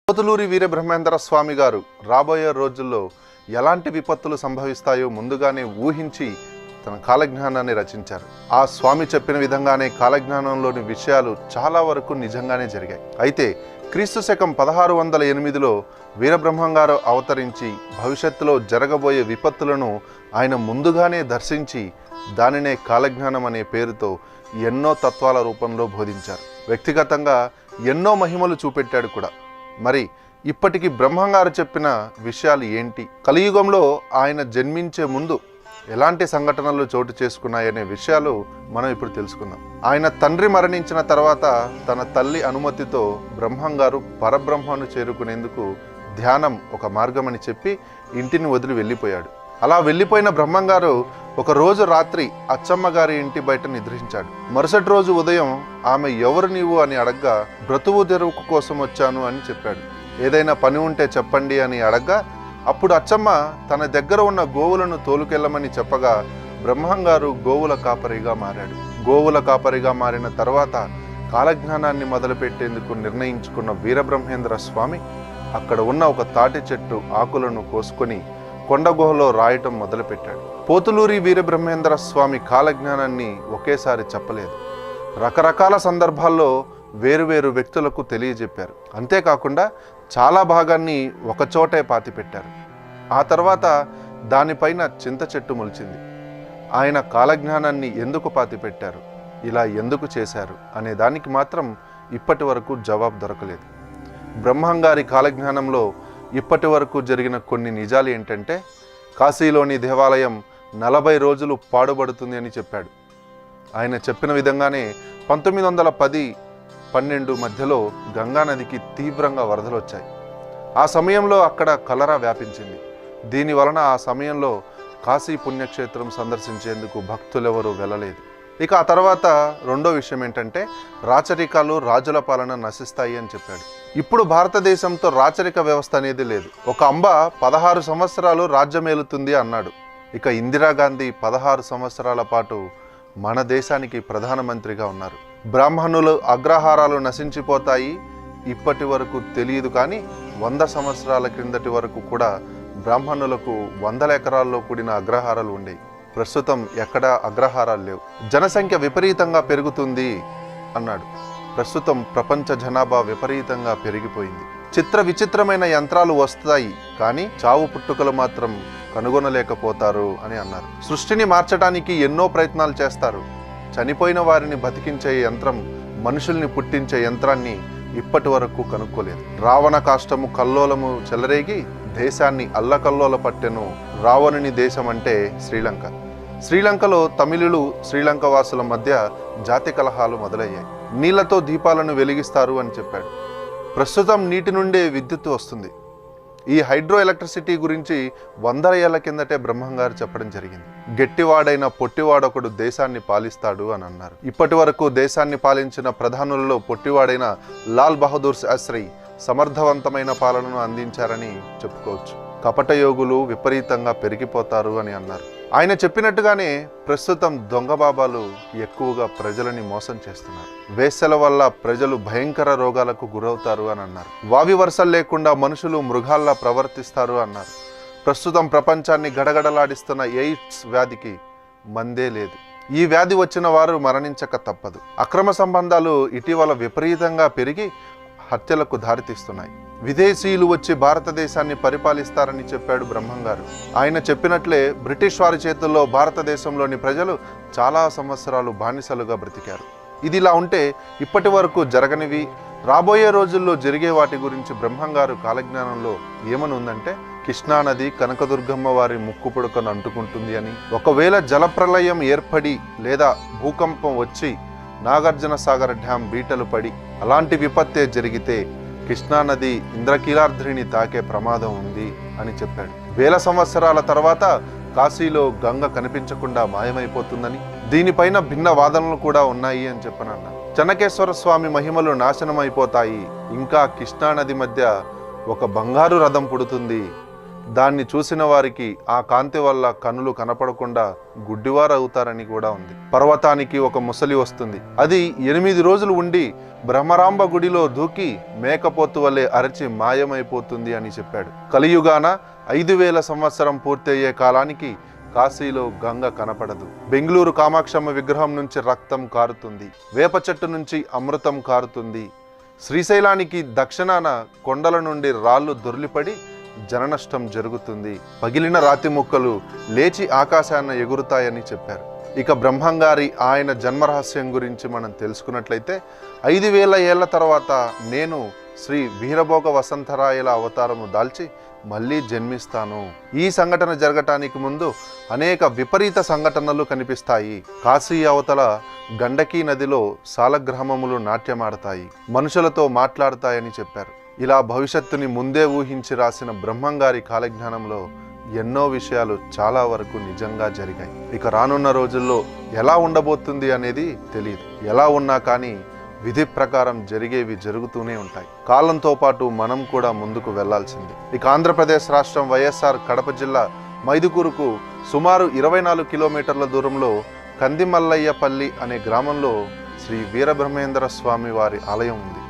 పోతులూరి వీరబ్రహ్మేంద్ర స్వామి గారు రాబోయే రోజుల్లో ఎలాంటి విపత్తులు సంభవిస్తాయో ముందుగానే ఊహించి తన కాలజ్ఞానాన్ని రచించారు. ఆ స్వామి చెప్పిన విధంగానే కాలజ్ఞానంలోని విషయాలు చాలా వరకు నిజంగానే జరిగాయి. అయితే క్రీస్తు శకం 1608లో వీరబ్రహ్మం గారు అవతరించి భవిష్యత్తులో జరగబోయే విపత్తులను ఆయన ముందుగానే దర్శించి దానినే కాలజ్ఞానం అనే పేరుతో ఎన్నో తత్వాల రూపంలో బోధించారు. వ్యక్తిగతంగా ఎన్నో మహిమలు చూపెట్టాడు కూడా. మరి ఇప్పటికి బ్రహ్మంగారు చెప్పిన విషయాలు ఏంటి, కలియుగంలో ఆయన జన్మించే ముందు ఎలాంటి సంఘటనలు చోటు చేసుకున్నాయనే విషయాలు మనం ఇప్పుడు తెలుసుకుందాం. ఆయన తండ్రి మరణించిన తర్వాత తన తల్లి అనుమతితో బ్రహ్మంగారు పరబ్రహ్మను చేరుకునేందుకు ధ్యానం ఒక మార్గమని చెప్పి ఇంటిని వదిలి వెళ్ళిపోయాడు. అలా వెళ్ళిపోయిన బ్రహ్మంగారు ఒక రోజు రాత్రి అచ్చమ్మ గారి ఇంటి బయట నిద్రించాడు. మరుసటి రోజు ఉదయం ఆమె ఎవరు నీవు అని అడగ్గా బ్రతువు తెరువు కోసం వచ్చాను అని చెప్పాడు. ఏదైనా పని ఉంటే చెప్పండి అని అడగ్గా అప్పుడు అచ్చమ్మ తన దగ్గర ఉన్న గోవులను తోలుకెళ్ళమని చెప్పగా బ్రహ్మంగారు గోవుల కాపరిగా మారాడు. గోవుల కాపరిగా మారిన తర్వాత కాలజ్ఞానాన్ని మొదలుపెట్టేందుకు నిర్ణయించుకున్న వీరబ్రహ్మేంద్ర స్వామి అక్కడ ఉన్న ఒక తాటి చెట్టు ఆకులను కోసుకొని కొండగుహలో రాయటం మొదలుపెట్టాడు. పోతులూరి వీరబ్రహ్మేంద్ర స్వామి కాలజ్ఞానాన్ని ఒకేసారి చెప్పలేదు. రకరకాల సందర్భాల్లో వేరువేరు వ్యక్తులకు తెలియజెప్పారు. అంతేకాకుండా చాలా భాగాన్ని ఒకచోటే పాతిపెట్టారు. ఆ తర్వాత దానిపైన చింత చెట్టు మొలిచింది. ఆయన కాలజ్ఞానాన్ని ఎందుకు పాతిపెట్టారు, ఇలా ఎందుకు చేశారు అనే దానికి మాత్రం ఇప్పటి వరకు జవాబు దొరకలేదు. బ్రహ్మంగారి కాలజ్ఞానంలో ఇప్పటి వరకు జరిగిన కొన్ని నిజాలు ఏంటంటే, కాశీలోని దేవాలయం 40 రోజులు పాడుబడుతుంది అని చెప్పాడు. ఆయన చెప్పిన విధంగానే 1910-12 మధ్యలో గంగానదికి తీవ్రంగా వరదలు వచ్చాయి. ఆ సమయంలో అక్కడ కలరా వ్యాపించింది. దీనివలన ఆ సమయంలో కాశీ పుణ్యక్షేత్రం సందర్శించేందుకు భక్తులెవరూ వెళ్ళలేదు. ఇక ఆ తర్వాత రెండో విషయం ఏంటంటే, రాచరికాలు రాజుల పాలన నశిస్తాయి అని చెప్పాడు. ఇప్పుడు భారతదేశంతో రాచరిక వ్యవస్థ అనేది లేదు. ఒక అంబ 16 సంవత్సరాలు రాజ్యమేలుతుంది అన్నాడు. ఇక ఇందిరాగాంధీ 16 సంవత్సరాల పాటు మన దేశానికి ప్రధానమంత్రిగా ఉన్నారు. బ్రాహ్మణులు అగ్రహారాలు నశించిపోతాయి ఇప్పటి వరకు తెలియదు, కానీ 100 సంవత్సరాల క్రిందటి వరకు కూడా బ్రాహ్మణులకు 100 ఎకరాల్లో కూడిన అగ్రహారాలు ఉండేవి. ప్రస్తుతం ఎక్కడా అగ్రహారాలు లేవు. జనసంఖ్య విపరీతంగా పెరుగుతుంది అన్నాడు. ప్రస్తుతం ప్రపంచ జనాభా విపరీతంగా పెరిగిపోయింది. చిత్ర విచిత్రమైన యంత్రాలు వస్తాయి, కానీ చావు పుట్టుకలు మాత్రం కనుగొనలేకపోతారు అని అన్నారు. సృష్టిని మార్చడానికి ఎన్నో ప్రయత్నాలు చేస్తారు. చనిపోయిన వారిని బతికించే యంత్రం, మనుషుల్ని పుట్టించే యంత్రాన్ని ఇప్పటి వరకు కనుక్కోలేదు. రావణ కాష్టము కల్లోలము చెలరేగి దేశాన్ని అల్లకల్లోల పట్టెను. రావణుని దేశం అంటే శ్రీలంక. శ్రీలంకలో తమిళులు శ్రీలంక వాసుల మధ్య జాతి కలహాలు మొదలయ్యాయి. నీళ్లతో దీపాలను వెలిగిస్తారు అని చెప్పాడు. ప్రస్తుతం నీటి నుండే విద్యుత్ వస్తుంది. ఈ హైడ్రో ఎలక్ట్రిసిటీ గురించి 100 ఏళ్ల కిందటే బ్రహ్మంగారు చెప్పడం జరిగింది. గట్టివాడైన పొట్టివాడొకడు దేశాన్ని పాలిస్తాడు అని అన్నారు. ఇప్పటి వరకు దేశాన్ని పాలించిన ప్రధానులలో పొట్టివాడైన లాల్ బహదూర్ శాస్త్రి సమర్థవంతమైన పాలనను అందించారని చెప్పుకోవచ్చు. కపట యోగులు విపరీతంగా పెరిగిపోతారు అని అన్నారు. ఆయన చెప్పినట్టుగానే ప్రస్తుతం దొంగ బాబాలు ఎక్కువగా ప్రజలని మోసం చేస్తున్నారు. వేశ్యల వల్ల ప్రజలు భయంకర రోగాలకు గురవుతారు అని అన్నారు. వావి వరుసలు లేకుండా మనుషులు మృగాల్లా ప్రవర్తిస్తారు అన్నారు. ప్రస్తుతం ప్రపంచాన్ని గడగడలాడిస్తున్న ఎయిడ్స్ వ్యాధికి మందే లేదు. ఈ వ్యాధి వచ్చిన వారు మరణించక తప్పదు. అక్రమ సంబంధాలు ఇటీవల విపరీతంగా పెరిగి హత్యలకు దారితీస్తున్నాయి. విదేశీయులు వచ్చి భారతదేశాన్ని పరిపాలిస్తారని చెప్పాడు బ్రహ్మంగారు. ఆయన చెప్పినట్లే బ్రిటిష్ వారి చేతుల్లో భారతదేశంలోని ప్రజలు చాలా సంవత్సరాలు బానిసలుగా బ్రతికారు. ఇది ఇలా ఉంటే ఇప్పటి వరకు జరగనివి, రాబోయే రోజుల్లో జరిగే వాటి గురించి బ్రహ్మంగారు కాలజ్ఞానంలో ఏమని ఉందంటే, కృష్ణానది కనకదుర్గమ్మ వారి ముక్కు పుడకను అంటుకుంటుంది అని, ఒకవేళ జలప్రలయం ఏర్పడి లేదా భూకంపం వచ్చి నాగార్జున సాగర్ డ్యాం బీటలు పడి అలాంటి విపత్తే జరిగితే కృష్ణానది ఇంద్రకీలాద్రిని తాకే ప్రమాదం ఉంది అని చెప్పాడు. వేల సంవత్సరాల తర్వాత కాశీలో గంగ కనిపించకుండా మాయమైపోతుందని, దీనిపైన భిన్న వాదనలు కూడా ఉన్నాయి అని చెప్పనన్నా. చెన్నకేశ్వర స్వామి మహిమలు నాశనం అయిపోతాయి, ఇంకా కృష్ణానది మధ్య ఒక బంగారు రథం పుడుతుంది, దాన్ని చూసిన వారికి ఆ కాంతి వల్ల కనులు కనపడకుండా గుడ్డివారు అవుతారని కూడా ఉంది. పర్వతానికి ఒక ముసలి వస్తుంది. అది 8 రోజులు ఉండి బ్రహ్మరాంబ గుడిలో దూకి మేకపోతు వలె అరచి మాయమైపోతుంది అని చెప్పాడు. కలియుగాన 5000 సంవత్సరం పూర్తయ్యే కాలానికి కాశీలో గంగ కనపడదు. బెంగళూరు కామాక్షమ్మ విగ్రహం నుంచి రక్తం కారుతుంది. వేప చెట్టు నుంచి అమృతం కారుతుంది. శ్రీశైలానికి దక్షిణాన కొండల నుండి రాళ్ళు దొర్లిపడి జననష్టం జరుగుతుంది. పగిలిన రాతి ముక్కలు లేచి ఆకాశాన ఎగురుతాయని చెప్పారు. ఇక బ్రహ్మంగారి ఆయన జన్మరహస్యం గురించి మనం తెలుసుకున్నట్లయితే 5000 ఏళ్ల తర్వాత నేను శ్రీ వీరభోగ వసంతరాయల అవతారము దాల్చి మళ్ళీ జన్మిస్తాను. ఈ సంఘటన జరగటానికి ముందు అనేక విపరీత సంఘటనలు కనిపిస్తాయి. కాశీ అవతల గండకీ నదిలో సాలగ్రామములు నాట్యమాడతాయి, మనుషులతో మాట్లాడతాయని చెప్పారు. ఇలా భవిష్యత్తుని ముందే ఊహించి రాసిన బ్రహ్మంగారి కాలజ్ఞానంలో ఎన్నో విషయాలు చాలా వరకు నిజంగా జరిగాయి. ఇక రానున్న రోజుల్లో ఎలా ఉండబోతుంది అనేది తెలియదు. ఎలా ఉన్నా కానీ విధి ప్రకారం జరిగేవి జరుగుతూనే ఉంటాయి. కాలంతో పాటు మనం కూడా ముందుకు వెళ్లాల్సింది. ఇక ఆంధ్రప్రదేశ్ రాష్ట్రం వైఎస్ఆర్ కడప జిల్లా మైదుకూరుకు సుమారు 24 కిలోమీటర్ల దూరంలో కందిమల్లయ్యపల్లి అనే గ్రామంలో శ్రీ వీరబ్రహ్మేంద్ర స్వామి వారి ఆలయం ఉంది.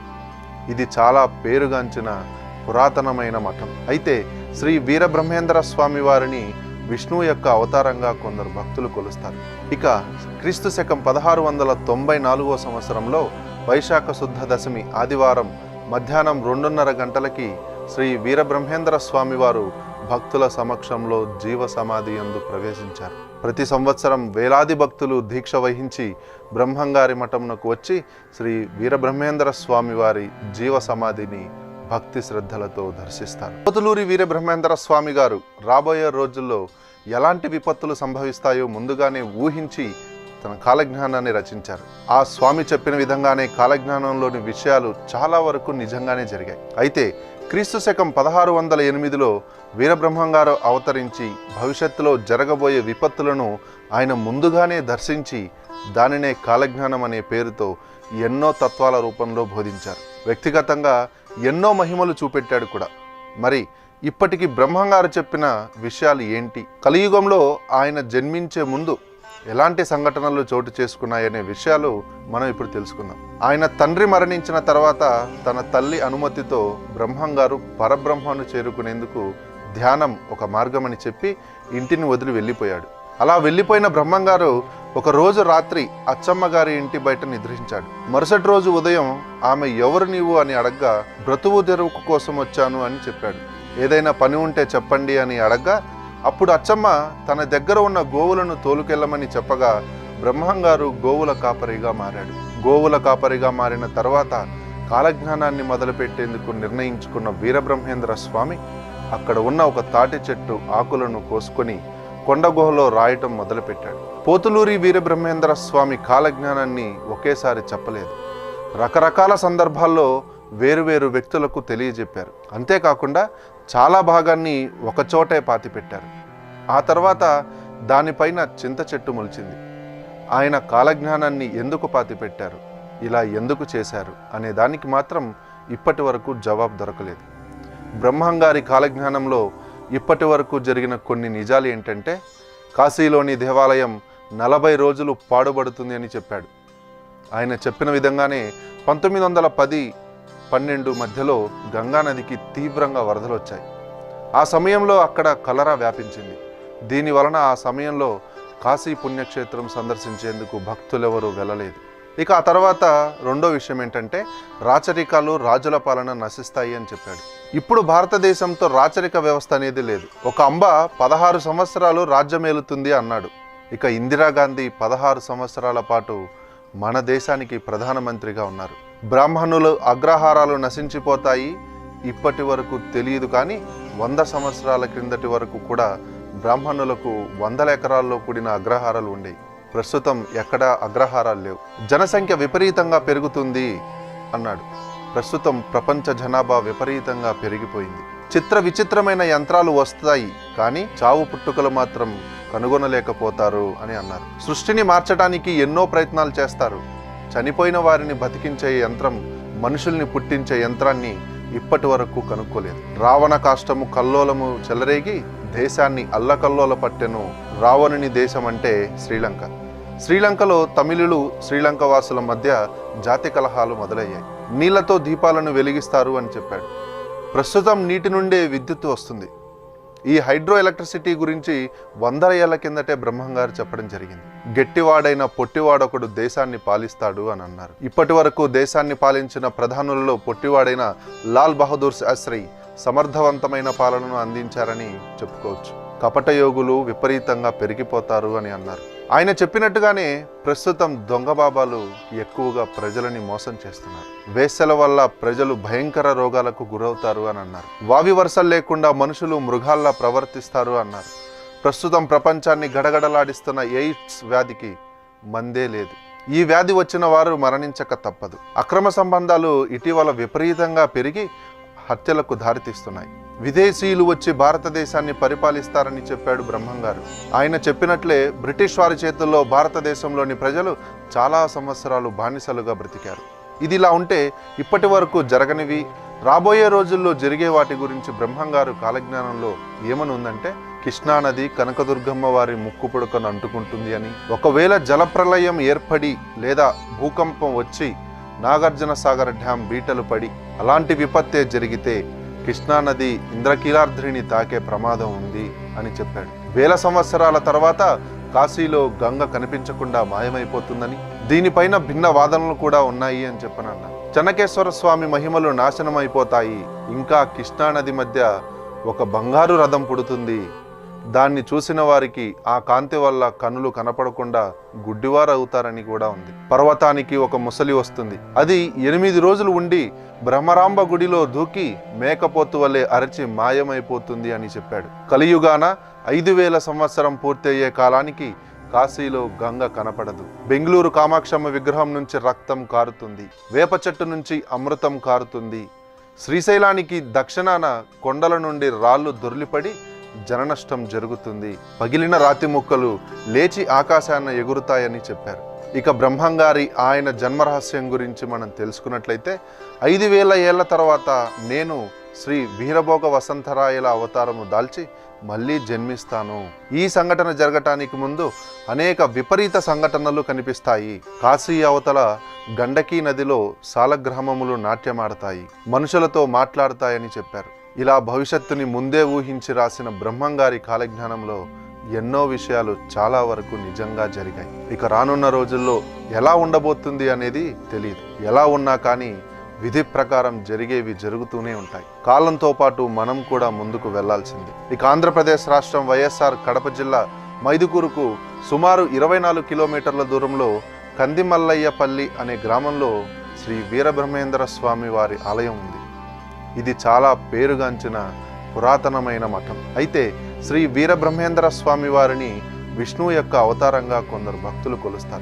ఇది చాలా పేరుగాంచిన పురాతనమైన మఠం. అయితే శ్రీ వీరబ్రహ్మేంద్ర స్వామి వారిని విష్ణువు యొక్క అవతారంగా కొందరు భక్తులు కొలుస్తారు. ఇక క్రీస్తు శకం 1694 సంవత్సరంలో వైశాఖ శుద్ధ దశమి ఆదివారం మధ్యాహ్నం 2:30 గంటలకి శ్రీ వీరబ్రహ్మేంద్ర స్వామి వారు భక్తుల సమక్షంలో జీవ సమాధి యందు ప్రవేశించారు. ప్రతి సంవత్సరం వేలాది భక్తులు దీక్ష వహించి బ్రహ్మంగారి మఠమునకు వచ్చి శ్రీ వీరబ్రహ్మేంద్ర స్వామి వారి జీవ సమాధిని భక్తి శ్రద్ధలతో దర్శిస్తారు. పోతులూరి వీరబ్రహ్మేంద్ర స్వామి గారు రాబోయే రోజుల్లో ఎలాంటి విపత్తులు సంభవిస్తాయో ముందుగానే ఊహించి తన కాలజ్ఞానాన్ని రచించారు. ఆ స్వామి చెప్పిన విధంగానే కాలజ్ఞానంలోని విషయాలు చాలా వరకు నిజంగానే జరిగాయి. అయితే క్రీస్తు శకం 1608లో వీరబ్రహ్మంగారు అవతరించి భవిష్యత్తులో జరగబోయే విపత్తులను ఆయన ముందుగానే దర్శించి దానినే కాలజ్ఞానం అనే పేరుతో ఎన్నో తత్వాల రూపంలో బోధించారు. వ్యక్తిగతంగా ఎన్నో మహిమలు చూపెట్టాడు కూడా. మరి ఇప్పటికి బ్రహ్మంగారు చెప్పిన విషయాలు ఏంటి? కలియుగంలో ఆయన జన్మించే ముందు ఎలాంటి సంఘటనలు చోటు చేసుకున్నాయనే విషయాలు మనం ఇప్పుడు తెలుసుకుందాం. ఆయన తండ్రి మరణించిన తర్వాత తన తల్లి అనుమతితో బ్రహ్మంగారు పరబ్రహ్మను చేరుకునేందుకు ధ్యానం ఒక మార్గమని చెప్పి ఇంటిని వదిలి వెళ్ళిపోయాడు. అలా వెళ్ళిపోయిన బ్రహ్మంగారు ఒక రోజు రాత్రి అచ్చమ్మ గారి ఇంటి బయట నిద్రించాడు. మరుసటి రోజు ఉదయం ఆమె ఎవరు నీవు అని అడగ్గా బ్రతువు తెరువు కోసం వచ్చాను అని చెప్పాడు. ఏదైనా పని ఉంటే చెప్పండి అని అడగ్గా అప్పుడు అచ్చమ్మ తన దగ్గర ఉన్న గోవులను తోలుకెళ్ళమని చెప్పగా బ్రహ్మంగారు గోవుల కాపరిగా మారాడు. గోవుల కాపరిగా మారిన తర్వాత కాలజ్ఞానాన్ని మొదలుపెట్టేందుకు నిర్ణయించుకున్న వీరబ్రహ్మేంద్ర స్వామి అక్కడ ఉన్న ఒక తాటి చెట్టు ఆకులను కోసుకొని కొండగుహలో రాయటం మొదలుపెట్టాడు. పోతులూరి వీరబ్రహ్మేంద్ర స్వామి కాలజ్ఞానాన్ని ఒకేసారి చెప్పలేదు. రకరకాల సందర్భాల్లో వేరువేరు వ్యక్తులకు తెలియజెప్పారు. అంతేకాకుండా చాలా భాగాన్ని ఒకచోటే పాతిపెట్టారు. ఆ తర్వాత దానిపైన చింత చెట్టు మొలిచింది. ఆయన కాలజ్ఞానాన్ని ఎందుకు పాతిపెట్టారు, ఇలా ఎందుకు చేశారు అనే దానికి మాత్రం ఇప్పటి వరకు జవాబు దొరకలేదు. బ్రహ్మంగారి కాలజ్ఞానంలో ఇప్పటి వరకు జరిగిన కొన్ని నిజాలు ఏంటంటే, కాశీలోని దేవాలయం 40 రోజులు పాడుబడుతుంది అని చెప్పాడు. ఆయన చెప్పిన విధంగానే 1910-12 మధ్యలో గంగానదికి తీవ్రంగా వరదలు వచ్చాయి. ఆ సమయంలో అక్కడ కలరా వ్యాపించింది. దీని వలన ఆ సమయంలో కాశీ పుణ్యక్షేత్రం సందర్శించేందుకు భక్తులెవరూ వెళ్ళలేదు. ఇక ఆ తర్వాత రెండో విషయం ఏంటంటే, రాచరికాలు రాజుల పాలన నశిస్తాయి అని చెప్పాడు. ఇప్పుడు భారతదేశంతో రాచరిక వ్యవస్థ అనేది లేదు. ఒక అంబ 16 సంవత్సరాలు రాజ్యమేలుతుంది అన్నాడు. ఇక ఇందిరాగాంధీ 16 సంవత్సరాల పాటు మన దేశానికి ప్రధానమంత్రిగా ఉన్నారు. బ్రాహ్మణులు అగ్రహారాలు నశించిపోతాయి ఇప్పటి వరకు తెలియదు, కానీ 100 సంవత్సరాల క్రిందటి వరకు కూడా బ్రాహ్మణులకు 100 ఎకరాల్లో కూడిన అగ్రహారాలు ఉండేవి. ప్రస్తుతం ఎక్కడా అగ్రహారాలు లేవు. జనసంఖ్య విపరీతంగా పెరుగుతుంది అన్నాడు. ప్రస్తుతం ప్రపంచ జనాభా విపరీతంగా పెరిగిపోయింది. చిత్ర విచిత్రమైన యంత్రాలు వస్తాయి, కానీ చావు పుట్టుకలు మాత్రం కనుగొనలేకపోతారు అని అన్నారు. సృష్టిని మార్చడానికి ఎన్నో ప్రయత్నాలు చేస్తారు. చనిపోయిన వారిని బతికించే యంత్రం, మనుషుల్ని పుట్టించే యంత్రాన్ని ఇప్పటి వరకు కనుక్కోలేదు. రావణ కాష్టము కల్లోలము చెలరేగి దేశాన్ని అల్లకల్లోల పట్టెను రావణుని దేశం అంటే శ్రీలంక. శ్రీలంకలో తమిళులు శ్రీలంక వాసుల మధ్య జాతి కలహాలు మొదలయ్యాయి. నీళ్లతో దీపాలను వెలిగిస్తారు అని చెప్పాడు. ప్రస్తుతం నీటి నుండే విద్యుత్ వస్తుంది. ఈ హైడ్రో ఎలక్ట్రిసిటీ గురించి 100 ఏళ్ల కిందటే బ్రహ్మంగారు చెప్పడం జరిగింది. గట్టివాడైన పొట్టివాడొకడు దేశాన్ని పాలిస్తాడు అని అన్నారు. ఇప్పటి వరకు దేశాన్ని పాలించిన ప్రధానులలో పొట్టివాడైన లాల్ బహదూర్ శాస్త్రి సమర్థవంతమైన పాలనను అందించారని చెప్పుకోవచ్చు. కపట యోగులు విపరీతంగా పెరిగిపోతారు అని అన్నారు. ఆయన చెప్పినట్టుగానే ప్రస్తుతం దొంగ బాబాలు ఎక్కువగా ప్రజలని మోసం చేస్తున్నారు. వేశ్యల వల్ల ప్రజలు భయంకర రోగాలకు గురవుతారు అని అన్నారు. వావి వరుసలు లేకుండా మనుషులు మృగాల్లా ప్రవర్తిస్తారు అన్నారు. ప్రస్తుతం ప్రపంచాన్ని గడగడలాడిస్తున్న ఎయిడ్స్ వ్యాధికి మందే లేదు. ఈ వ్యాధి వచ్చిన వారు మరణించక తప్పదు. అక్రమ సంబంధాలు ఇటీవల విపరీతంగా పెరిగి హత్యలకు దారితీస్తున్నాయి. విదేశీయులు వచ్చి భారతదేశాన్ని పరిపాలిస్తారని చెప్పాడు బ్రహ్మంగారు. ఆయన చెప్పినట్లే బ్రిటిష్ వారి చేతుల్లో భారతదేశంలోని ప్రజలు చాలా సంవత్సరాలు బానిసలుగా బ్రతికారు. ఇదిలా ఉంటే ఇప్పటి వరకు జరగనివి రాబోయే రోజుల్లో జరిగే వాటి గురించి బ్రహ్మంగారు కాలజ్ఞానంలో ఏమని ఉందంటే, కృష్ణానది కనకదుర్గమ్మ వారి ముక్కు పుడకను అంటుకుంటుంది అని, ఒకవేళ జలప్రలయం ఏర్పడి లేదా భూకంపం వచ్చి నాగార్జున సాగర్ డ్యాం బీటలు పడి అలాంటి విపత్తే జరిగితే కృష్ణానది ఇంద్రకీలాద్రిని తాకే ప్రమాదం ఉంది అని చెప్పాడు. వేల సంవత్సరాల తర్వాత కాశీలో గంగ కనిపించకుండా మాయమైపోతుందని, దీనిపైన భిన్న వాదనలు కూడా ఉన్నాయి అని చెప్పనన్నారు. చెన్నకేశ్వర స్వామి మహిమలు నాశనమైపోతాయి, ఇంకా కృష్ణానది మధ్య ఒక బంగారు రథం పుడుతుంది, దాన్ని చూసిన వారికి ఆ కాంతి వల్ల కనులు కనపడకుండా గుడ్డివారు అవుతారని కూడా ఉంది. పర్వతానికి ఒక ముసలి వస్తుంది, అది 8 రోజులు ఉండి బ్రహ్మరాంబ గుడిలో దూకి మేకపోతు వల్లే అరచి మాయమైపోతుంది అని చెప్పాడు. కలియుగాన 5000 సంవత్సరం పూర్తయ్యే కాలానికి కాశీలో గంగ కనపడదు. బెంగళూరు కామాక్షమ్మ విగ్రహం నుంచి రక్తం కారుతుంది, వేప చెట్టు నుంచి అమృతం కారుతుంది. శ్రీశైలానికి దక్షిణాన కొండల నుండి రాళ్ళు దొర్లిపడి జననష్టం జరుగుతుంది, పగిలిన రాతి ముక్కలు లేచి ఆకాశాన్ని ఎగురుతాయని చెప్పారు. ఇక బ్రహ్మంగారి ఆయన జన్మరహస్యం గురించి మనం తెలుసుకున్నట్లయితే, 5000 ఏళ్ల తర్వాత నేను శ్రీ వీరభోగ వసంతరాయల అవతారము దాల్చి మళ్ళీ జన్మిస్తాను. ఈ సంఘటన జరగటానికి ముందు అనేక విపరీత సంఘటనలు కనిపిస్తాయి. కాశీ అవతల గండకీ నదిలో సాలగ్రామములు నాట్యమాడతాయి, మనుషులతో మాట్లాడతాయని చెప్పారు. ఇలా భవిష్యత్తుని ముందే ఊహించి రాసిన బ్రహ్మంగారి కాలజ్ఞానంలో ఎన్నో విషయాలు చాలా వరకు నిజంగా జరిగాయి. ఇక రానున్న రోజుల్లో ఎలా ఉండబోతుంది అనేది తెలియదు. ఎలా ఉన్నా కానీ విధి ప్రకారం జరిగేవి జరుగుతూనే ఉంటాయి. కాలంతో పాటు మనం కూడా ముందుకు వెళ్లాల్సింది. ఇక ఆంధ్రప్రదేశ్ రాష్ట్రం వైఎస్ఆర్ కడప జిల్లా మైదుకూరుకు సుమారు 24 కిలోమీటర్ల దూరంలో కందిమల్లయ్యపల్లి అనే గ్రామంలో శ్రీ వీరబ్రహ్మేంద్ర స్వామి వారి ఆలయం ఉంది. ఇది చాలా పేరుగాంచిన పురాతనమైన మఠం. అయితే శ్రీ వీరబ్రహ్మేంద్ర స్వామి వారిని విష్ణువు యొక్క అవతారంగా కొందరు భక్తులు కొలుస్తారు.